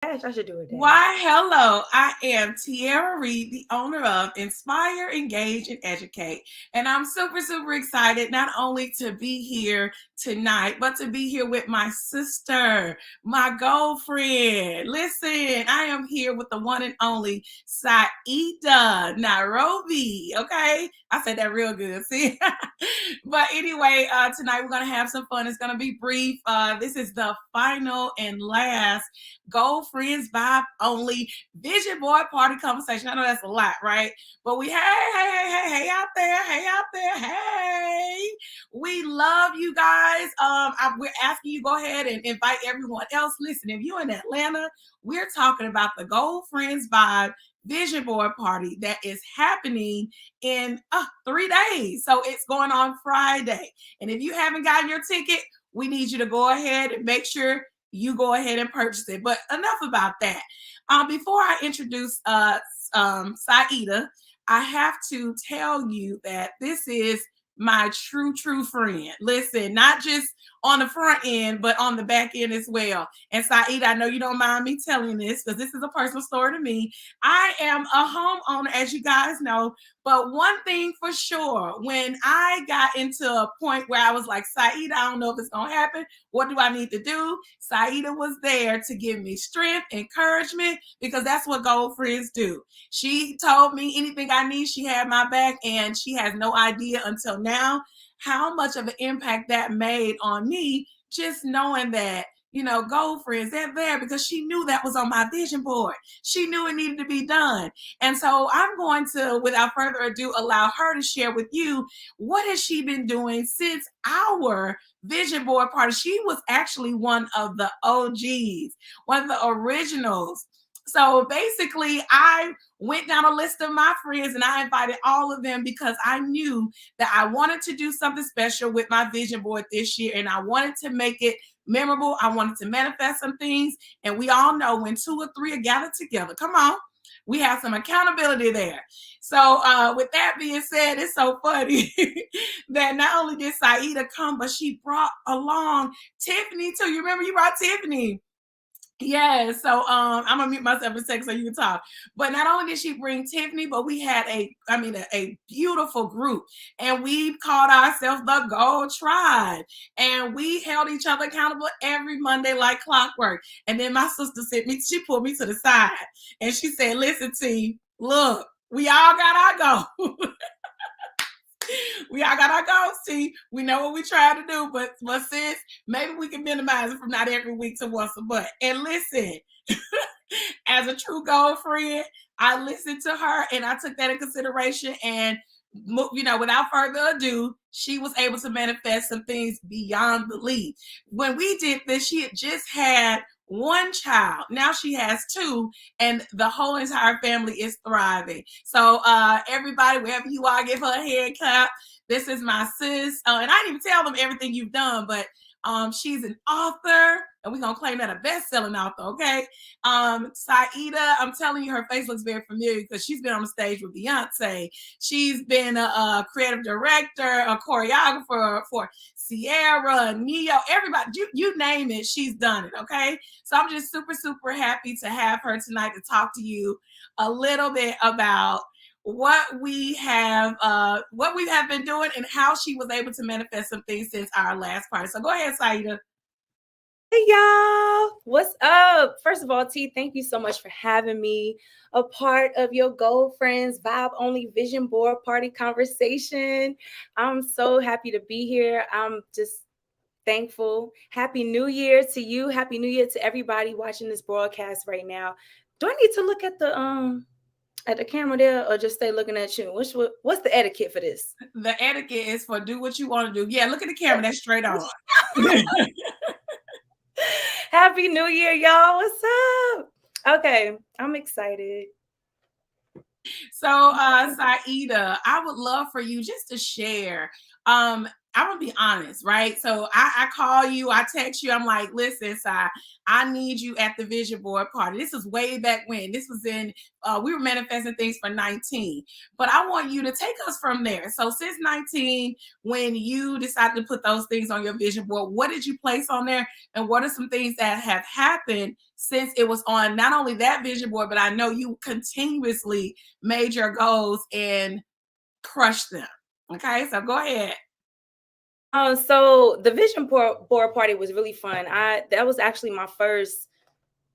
I should do it. Why, hello. I am Tiara Reed, the owner of Inspire, Engage, and Educate. And I'm super, super excited not only to be here tonight, but to be here with my sister, my girlfriend. Listen, I am here with the one and only Saida Nairobi. Okay. I said that real good. See? But anyway, tonight we're going to have some fun. It's going to be brief. This is the final and last Gold Friends Vibe Only Vision Board Party Conversation. I know that's a lot, right? But we, hey out there, hey. We love you guys. We're asking you go ahead and invite everyone else. Listen, if you're in Atlanta, we're talking about the Gold Friends Vibe Vision Board Party that is happening in 3 days. So it's going on Friday. And if you haven't gotten your ticket, we need you to go ahead and make sure you go ahead and purchase it. But enough about that. Before I introduce Saida, I have to tell you that this is my true friend. Listen, not just on the front end, but on the back end as well. And Saida, I know you don't mind me telling this because this is a personal story to me. I am a homeowner, as you guys know. But one thing for sure, when I got into a point where I was like, Saida, I don't know if it's going to happen. What do I need to do? Saida was there to give me strength, encouragement, because that's what Gold Friends do. She told me anything I need, she had my back, and she has no idea until now how much of an impact that made on me, just knowing that, Gold Friends, they're there because she knew that was on my vision board. She knew it needed to be done. And so I'm going to, without further ado, allow her to share with you what has she been doing since our vision board party. She was actually one of the OGs, one of the originals. So basically, I went down a list of my friends and I invited all of them because I knew that I wanted to do something special with my vision board this year and I wanted to make it memorable. I wanted to manifest some things. And we all know when 2 or 3 are gathered together, come on, we have some accountability there. So with that being said, it's so funny that not only did Saida come, but she brought along Tiffany too. You remember you brought Tiffany? Yeah, so I'm gonna mute myself in a second so you can talk. But not only did she bring Tiffany, but we had a beautiful group, and we called ourselves the Gold Tribe, and we held each other accountable every Monday like clockwork. And then my sister she pulled me to the side, and she said, "Listen, T, look, we all got our goals." We all got our goals, see. We know what we try to do, but sis, maybe we can minimize it from not every week to once a month. And listen, as a true goal friend, I listened to her and I took that in consideration. And without further ado, she was able to manifest some things beyond belief. When we did this, she had just had 1 child. Now she has 2, and the whole entire family is thriving. So everybody, wherever you are, give her a hand clap. This is my sis. And I didn't even tell them everything you've done, but she's an author, and we're gonna claim that a best-selling author, okay? Saida, I'm telling you, her face looks very familiar because she's been on the stage with Beyonce. She's been a creative director, a choreographer for Sierra, Neo, everybody, you name it, she's done it, okay? So I'm just super, super happy to have her tonight to talk to you a little bit about what we have been doing and how she was able to manifest some things since our last party. So go ahead, Saida. Hey y'all, what's up? First of all, T, thank you so much for having me a part of your Gold Friends Vibe Only Vision Board Party conversation. I'm so happy to be here. I'm just thankful. Happy New Year to you. Happy New Year to everybody watching this broadcast right now. Do I need to look at the camera there or just stay looking at you? What's the etiquette for this? The etiquette is for do what you want to do. Yeah, look at the camera. That's straight on. Happy New Year, y'all. What's up? Okay, I'm excited. So, Saida, I would love for you just to share I'm gonna be honest, right? So I call you, I text you, I'm like, listen, Si, I need you at the vision board party. This is way back when. This was in we were manifesting things for 19. But I want you to take us from there. So since 19, when you decided to put those things on your vision board, what did you place on there? And what are some things that have happened since it was on not only that vision board, but I know you continuously made your goals and crushed them. Okay, so go ahead. So the board party was really fun. That was actually my first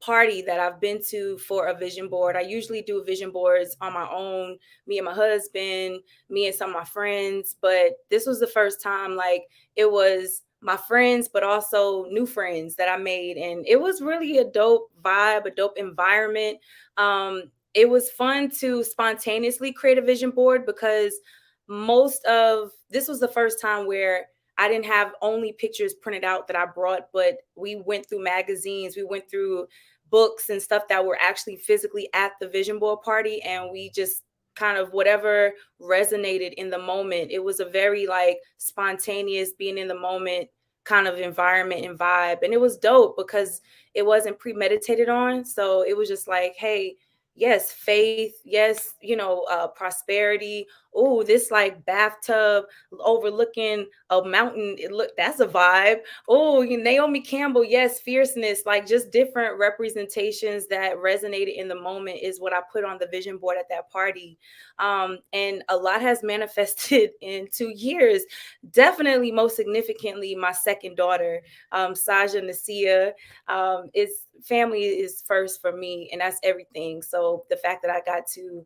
party that I've been to for a vision board. I usually do vision boards on my own, me and my husband, me and some of my friends, but this was the first time like it was my friends, but also new friends that I made. And it was really a dope vibe, a dope environment. It was fun to spontaneously create a vision board because most of this was the first time where I didn't have only pictures printed out that I brought, but we went through magazines, we went through books and stuff that were actually physically at the vision board party, and we just kind of whatever resonated in the moment. It was a very like spontaneous being in the moment kind of environment and vibe, and it was dope because it wasn't premeditated on. So it was just like, hey, yes, faith, yes, prosperity. Oh, this like bathtub overlooking a mountain, that's a vibe. Oh, Naomi Campbell, yes, fierceness, like just different representations that resonated in the moment is what I put on the vision board at that party. And a lot has manifested in 2 years. Definitely, most significantly, my second daughter, Saja Nasia. Is family is first for me, and that's everything. So the fact that I got to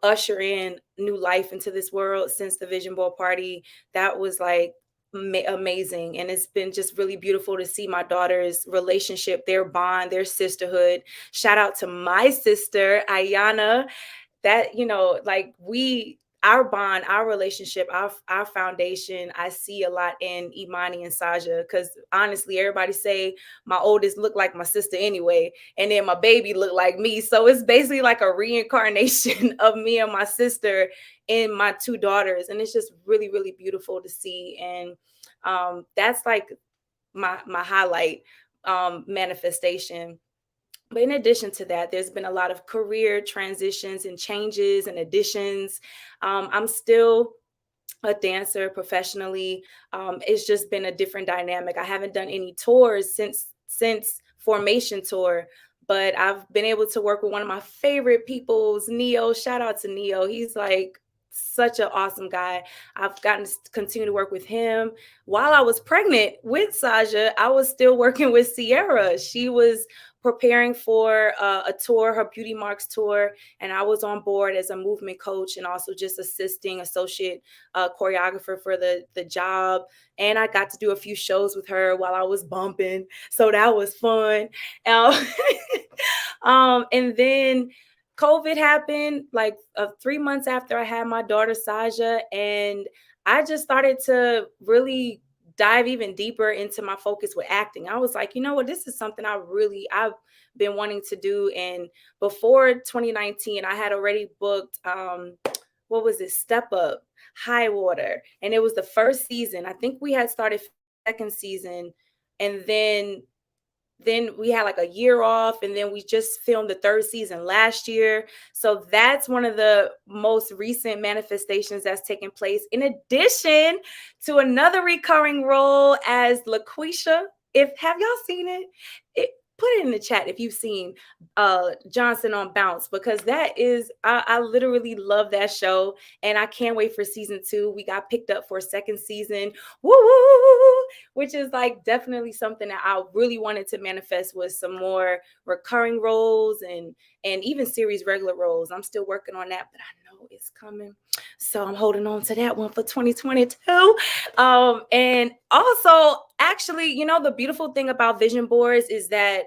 usher in new life into this world since the vision board party, that was like amazing. And it's been just really beautiful to see my daughter's relationship, their bond, their sisterhood. Shout out to my sister Ayana, that like our bond, our relationship, our foundation, I see a lot in Imani and Saja, because honestly everybody say my oldest look like my sister anyway, and then my baby look like me, so it's basically like a reincarnation of me and my sister in my two daughters, and it's just really really beautiful to see. And that's like my highlight manifestation. But in addition to that, there's been a lot of career transitions and changes and additions. I'm still a dancer professionally. It's just been a different dynamic. I haven't done any tours since Formation Tour, but I've been able to work with one of my favorite peoples, Neo. Shout out to Neo. He's like such an awesome guy. I've gotten to continue to work with him. While I was pregnant with Saja, I was still working with Sierra. She was preparing for a tour, her Beauty Marks tour, and I was on board as a movement coach and also just assisting associate choreographer for the job. And I got to do a few shows with her while I was bumping, so that was fun. Um, and then COVID happened like 3 months after I had my daughter Saja, and I just started to really dive even deeper into my focus with acting. I was like, you know what, this is something I've been wanting to do. And before 2019, I had already booked what was it, Step Up, High Water, and it was the first season. I think we had started second season, and then we had like a year off, and then we just filmed the third season last year. So that's one of the most recent manifestations that's taken place, in addition to another recurring role as LaQuisha. Have y'all seen it, put it in the chat if you've seen Johnson on Bounce, because that is I literally love that show, and I can't wait for season 2. We got picked up for a second season. Woo woo! Which is like definitely something that I really wanted to manifest, with some more recurring roles and even series regular roles. I'm still working on that, but I know it's coming. So I'm holding on to that one for 2022. And also, actually, the beautiful thing about vision boards is that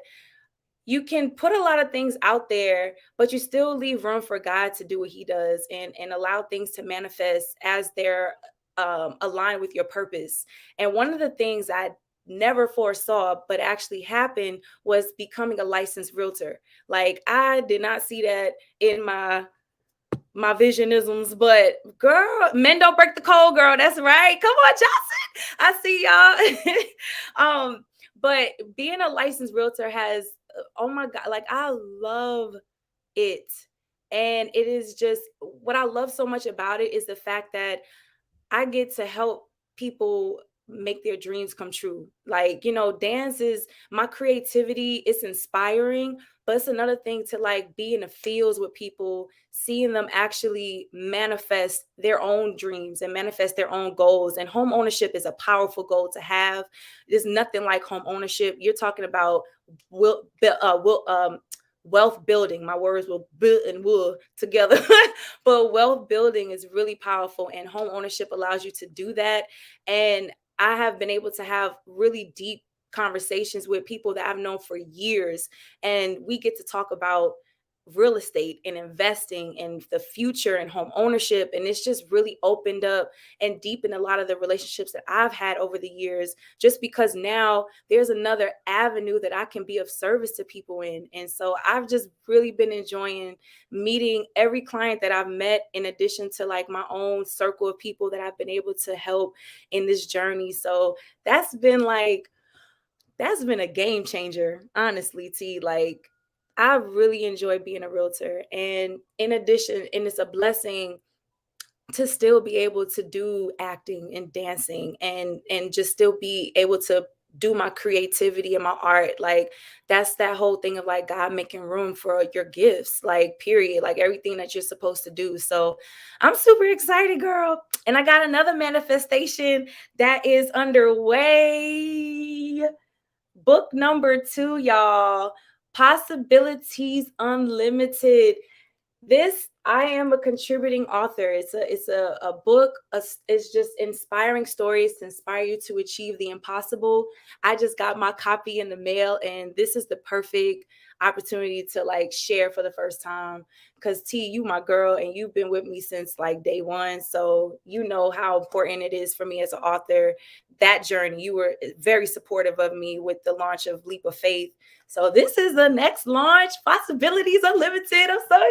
you can put a lot of things out there, but you still leave room for God to do what he does, and allow things to manifest as they're aligned with your purpose. And one of the things I never foresaw but actually happened was becoming a licensed realtor. Like, I did not see that in my my visionisms, but girl, men don't break the code, girl. That's right. Come on, Johnson. I see y'all. But being a licensed realtor has, oh my God, like I love it. And it is just what I love so much about it is the fact that I get to help people make their dreams come true. Like, dance is my creativity, it's inspiring, but it's another thing to like be in the fields with people, seeing them actually manifest their own dreams and manifest their own goals. And home ownership is a powerful goal to have. There's nothing like home ownership. You're talking about wealth building. My words will build and will together. But wealth building is really powerful, and home ownership allows you to do that. And I have been able to have really deep conversations with people that I've known for years, and we get to talk about real estate and investing and the future and home ownership. And it's just really opened up and deepened a lot of the relationships that I've had over the years, just because now there's another avenue that I can be of service to people in. And so I've just really been enjoying meeting every client that I've met, in addition to like my own circle of people that I've been able to help in this journey. So that's been a game changer, honestly, T. Like, I really enjoy being a realtor. And in addition, and it's a blessing to still be able to do acting and dancing and just still be able to do my creativity and my art. Like, that's that whole thing of like God making room for your gifts, like period, like everything that you're supposed to do. So I'm super excited, girl. And I got another manifestation that is underway. Book number 2, y'all. Possibilities Unlimited. This, I am a contributing author. It's a book. It's just inspiring stories to inspire you to achieve the impossible. I just got my copy in the mail, and this is the perfect opportunity to like share for the first time, because T, you my girl, and you've been with me since like day one, so you know how important it is for me as an author. That journey, you were very supportive of me with the launch of Leap of Faith. So this is the next launch, Possibilities Unlimited. I'm so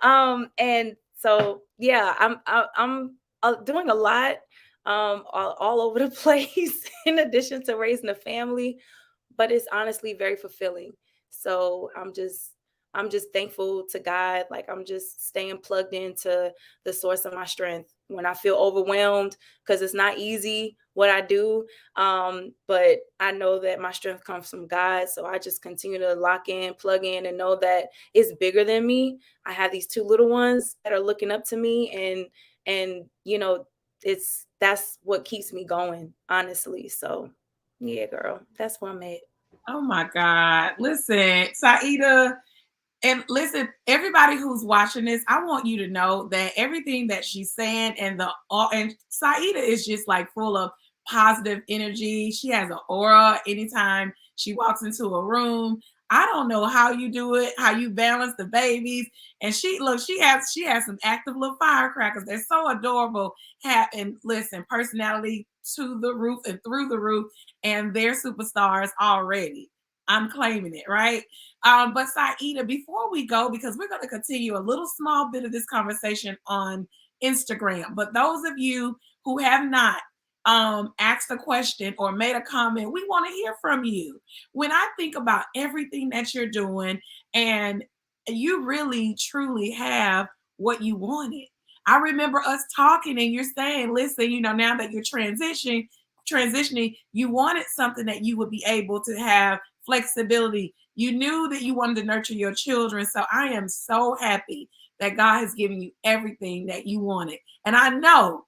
excited. And so yeah, I'm doing a lot, all over the place, in addition to raising a family, but it's honestly very fulfilling. So I'm just thankful to God. Like, I'm just staying plugged into the source of my strength when I feel overwhelmed, because it's not easy what I do. But I know that my strength comes from God. So I just continue to lock in, plug in, and know that it's bigger than me. I have these 2 little ones that are looking up to me, and that's what keeps me going, honestly. So yeah, girl, that's where I'm at. Oh my God. Listen, Saida, and listen, everybody who's watching this, I want you to know that everything that she's saying and Saida is just like full of positive energy. She has an aura anytime she walks into a room. I don't know how you do it, how you balance the babies. And she has some active little firecrackers. They're so adorable. And listen, personality to the roof and through the roof, and they're superstars already. I'm claiming it, right? But Saida, before we go, because we're going to continue a little small bit of this conversation on Instagram, but those of you who have not asked a question or made a comment, we want to hear from you. When I think about everything that you're doing, and you really truly have what you wanted. I remember us talking, and you're saying, listen, now that you're transitioning, you wanted something that you would be able to have flexibility. You knew that you wanted to nurture your children. So I am so happy that God has given you everything that you wanted. And I know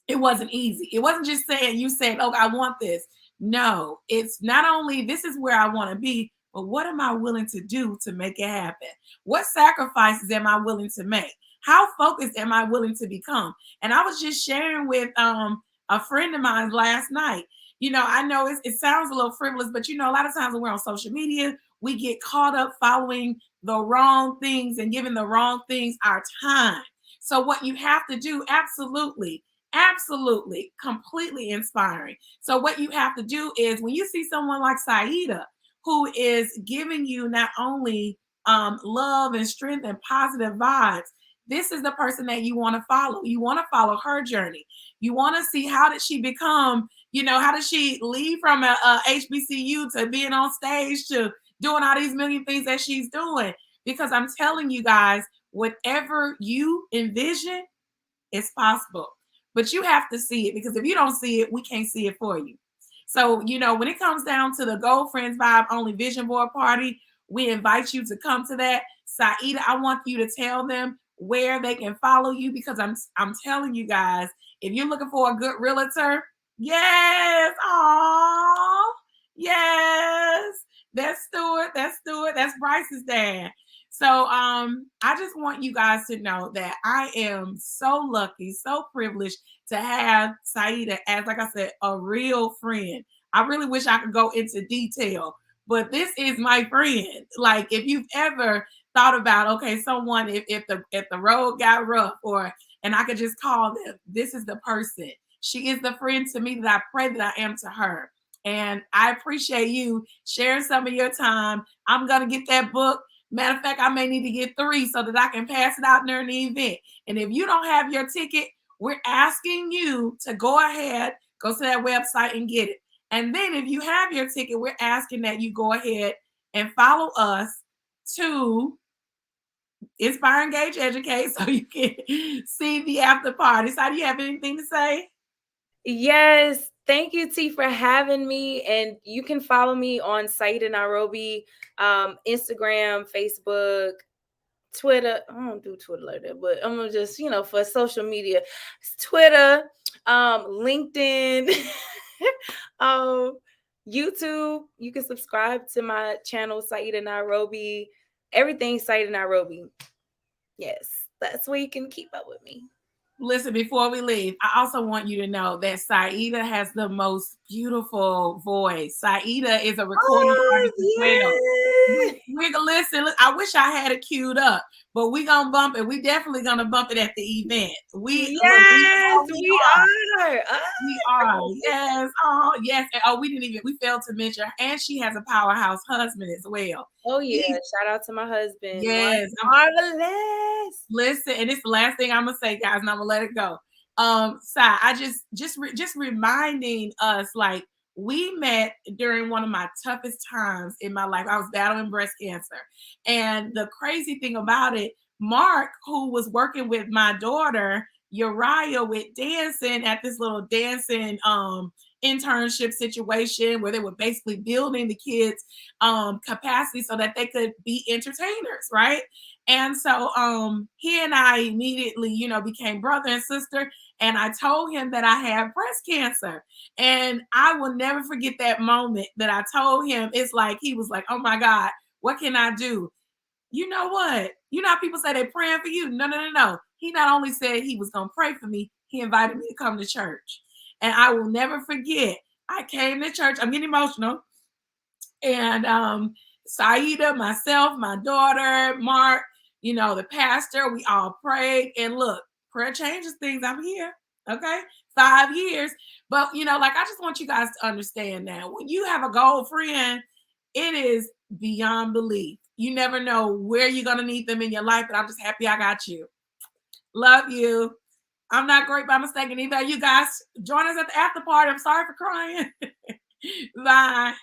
it wasn't easy. It wasn't just saying, oh, I want this. No, it's not only this is where I want to be, but what am I willing to do to make it happen? What sacrifices am I willing to make? How focused am I willing to become? And I was just sharing with a friend of mine last night. I know it sounds a little frivolous, but a lot of times when we're on social media, we get caught up following the wrong things and giving the wrong things our time. So what you have to do, absolutely, completely inspiring. So what you have to do is when you see someone like Saida, who is giving you not only love and strength and positive vibes, this is the person that you want to follow. You want to follow her journey. You want to see, how did she become, how did she leave from a HBCU to being on stage to doing all these million things that she's doing? Because I'm telling you guys, whatever you envision is possible. But you have to see it, because if you don't see it, we can't see it for you. So, when it comes down to the Gold Friends Vibe Only Vision Board Party, we invite you to come to that. Saida, I want you to tell them where they can follow you, because I'm telling you guys, if you're looking for a good realtor, yes, oh, yes, that's Stuart, that's Bryce's dad. So I just want you guys to know that I am so lucky, so privileged to have Saida as, like I said, a real friend. I really wish I could go into detail, but this is my friend. Like, if you've ever thought about, okay, someone, if the road got rough, and I could just call them, this is the person. She is the friend to me that I pray that I am to her. And I appreciate you sharing some of your time. I'm gonna get that book. Matter of fact, I may need to get 3 so that I can pass it out during the event. And if you don't have your ticket, we're asking you to go ahead, go to that website and get it. And then if you have your ticket, we're asking that you go ahead and follow us to Inspire, Engage, Educate, so you can see the after party. So, do you have anything to say? Yes. Thank you, T, for having me. And you can follow me on Saida Nairobi, Instagram, Facebook, Twitter. I don't do Twitter like that, but I'm gonna just, for social media, Twitter, LinkedIn, YouTube. You can subscribe to my channel, Saida Nairobi. Everything Saida Nairobi. Yes, that's where you can keep up with me. Listen, before we leave, I also want you to know that Saida has the most beautiful voice. Saida is a recording artist as well. Listen, look, I wish I had it queued up, but we're going to bump it. We definitely going to bump it at the event. We are. We are. Yes. Oh, yes. And, we failed to mention, and she has a powerhouse husband as well. Oh, yeah. Shout out to my husband. Yes. Marvelous. Listen, and it's the last thing I'm going to say, guys, and I'm going to let it go. Sai, I just reminding us, like, we met during one of my toughest times in my life. I was battling breast cancer. And the crazy thing about it, Mark, who was working with my daughter, Uriah, with dancing at this little dancing internship situation where they were basically building the kids' capacity so that they could be entertainers, right? And so he and I immediately, became brother and sister. And I told him that I had breast cancer. And I will never forget that moment that I told him. It's like, he was like, oh my God, what can I do? You know what? You know how people say they're praying for you? No. He not only said he was going to pray for me, he invited me to come to church. And I will never forget, I came to church. I'm getting emotional. And Saida, myself, my daughter, Mark, the pastor, we all prayed. And look, prayer changes things. I'm here. Okay. 5 years. But, I just want you guys to understand that when you have a gold friend, it is beyond belief. You never know where you're going to need them in your life, but I'm just happy I got you. Love you. I'm not great by mistake. And either you guys join us at the after party. I'm sorry for crying. Bye.